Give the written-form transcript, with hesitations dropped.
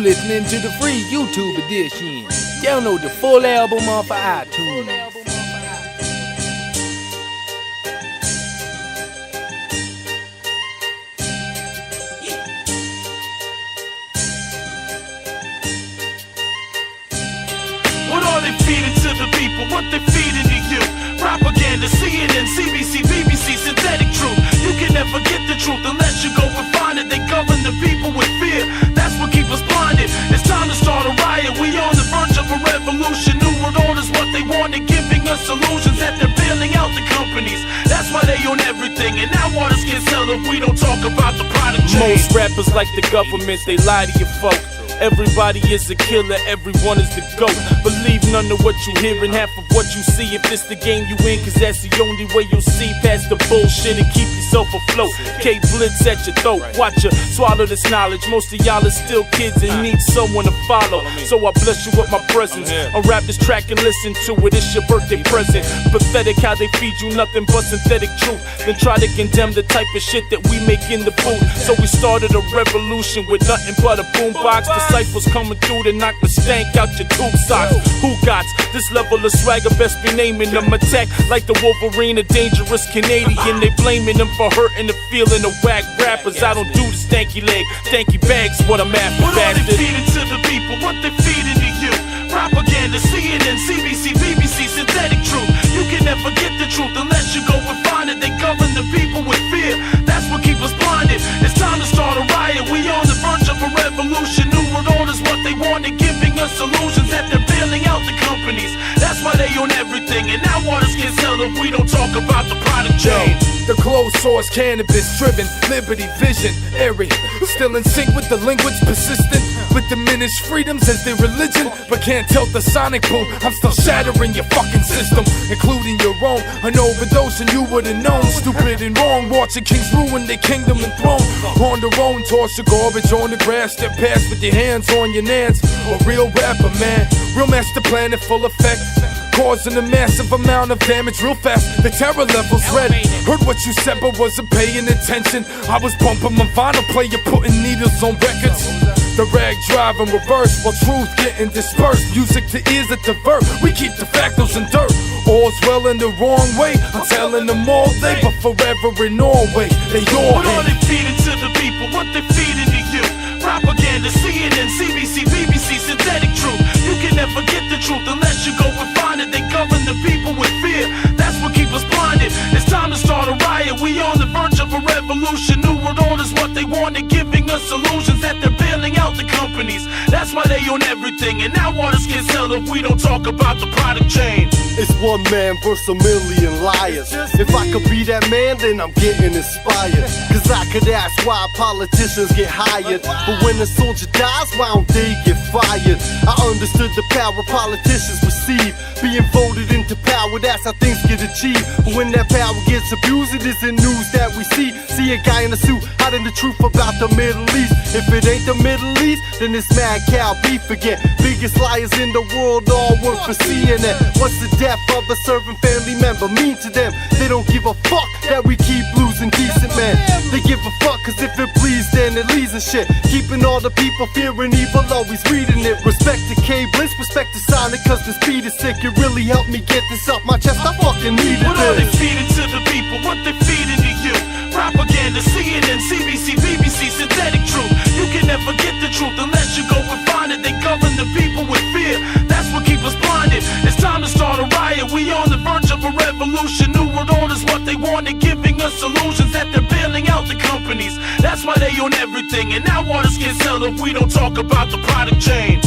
listening to the free YouTube edition. Download the full album off of iTunes. What are they feeding to the people? What they feeding to you? Propaganda, CNN, CBC, BBC, synthetic truth. You can never get the truth unless you go and find it. They govern the people with fear. That's what keeps us blinded. It's time to start a riot. We on the verge of a revolution. New world order's what they wanted, giving us illusions that they're bailing out the companies. That's why they own everything, and now artists can't sell if we don't talk about the product chain. Most rappers like the government, they lie to you folk. Everybody is a killer, everyone is the GOAT. Believe none of what you hear and half of what you see. If it's the game you in, cause that's the only way you'll see past the bullshit and keep yourself afloat. K-Blitz at your throat, watch you swallow this knowledge. Most of y'all are still kids and need someone to follow. So I bless you with my presence. Unwrap this track and listen to it, it's your birthday present. Pathetic how they feed you nothing but synthetic truth, then try to condemn the type of shit that we make in the booth. So we started a revolution with nothing but a boombox. Disciples coming through to knock the stank out your tube socks. Who got this level of swagger? Best be naming them. Attack like the Wolverine, a dangerous Canadian. They blaming them for hurting the feeling of whack rappers. I don't do the stanky leg, stanky bags. What I'm after, what bastard. What are they feeding to the people? What they feeding to you? Propaganda, CNN, CBC, BBC, synthetic truth. You can never get the truth unless you go and find it. They govern the people with fear. That's what keeps us blinded. It's time to start a riot. We on the verge of a revolution. New world order's what they wanted, giving us illusions that they're bailing out the companies. That's why they own everything, and now artists can't sell if we don't talk about the product chain. The closed source cannabis driven, liberty vision, airy. Still in sync with the language, persistent with diminished freedoms as their religion. But can't tell the sonic boom, I'm still shattering your fucking system, including your own. An overdose and you would've known. Stupid and wrong, watching kings ruin their kingdom and throne. On their own, toss your garbage on the grass. Step past with your hands on your nans. A real rapper, man, real master plan in full effect, causing a massive amount of damage real fast. The terror levels red. Heard what you said but wasn't paying attention. I was bumping my vinyl player, putting needles on records. The rag drive in reverse while truth getting dispersed. Music to ears that divert. We keep the factos in dirt. All's well in the wrong way. I'm telling them all day, but forever in Norway. They all what are they feeding to the people? What they feeding to you? Propaganda, CNN, CBC, BBC, synthetic truth. You can never get the truth unless you go and find it. They govern the people with fear. That's what keeps us blinded. It's time to start a riot. We on the verge of a revolution. New world order's what they wanted, giving us illusions that they're bailing out the companies. That's why they own everything, and now artists can't sell if we don't talk about the product chain. It's one man versus a million liars. If I could be that man, then I'm getting inspired. Cause I could ask why politicians get hired, but when a soldier dies, why don't they get fired? I understood the power politicians receive, being voted into power, that's how things get achieved. But when that power gets abused, it isn't news that we see. See a guy in a suit hiding the truth about the Middle East. If it ain't the Middle East, then it's mad cow beef again. Biggest liars in the world, all work for CNN. What's the death of a serving family member mean to them? They don't give a fuck that we keep losing decent men. They give a fuck cause if it bleeds then it leads and shit. Keeping all the people fearing evil, always reading it. Respect to K-Blitz, respect to Sonik, cause this beat is sick. It really helped me get this off my chest, I fucking needed this. What are they feeding to the people? What they feeding to you? Propaganda, CNN, CBC, BBC, synthetic truth. You can never get the truth unless you go and find it. They govern the people with fear. That's what keeps us blinded. It's time to start a riot. We on the verge of a revolution. New world order's what they wanted, giving us illusions that they're bailing out the companies. That's why they own everything, and now artists can't sell if we don't talk about the product chain.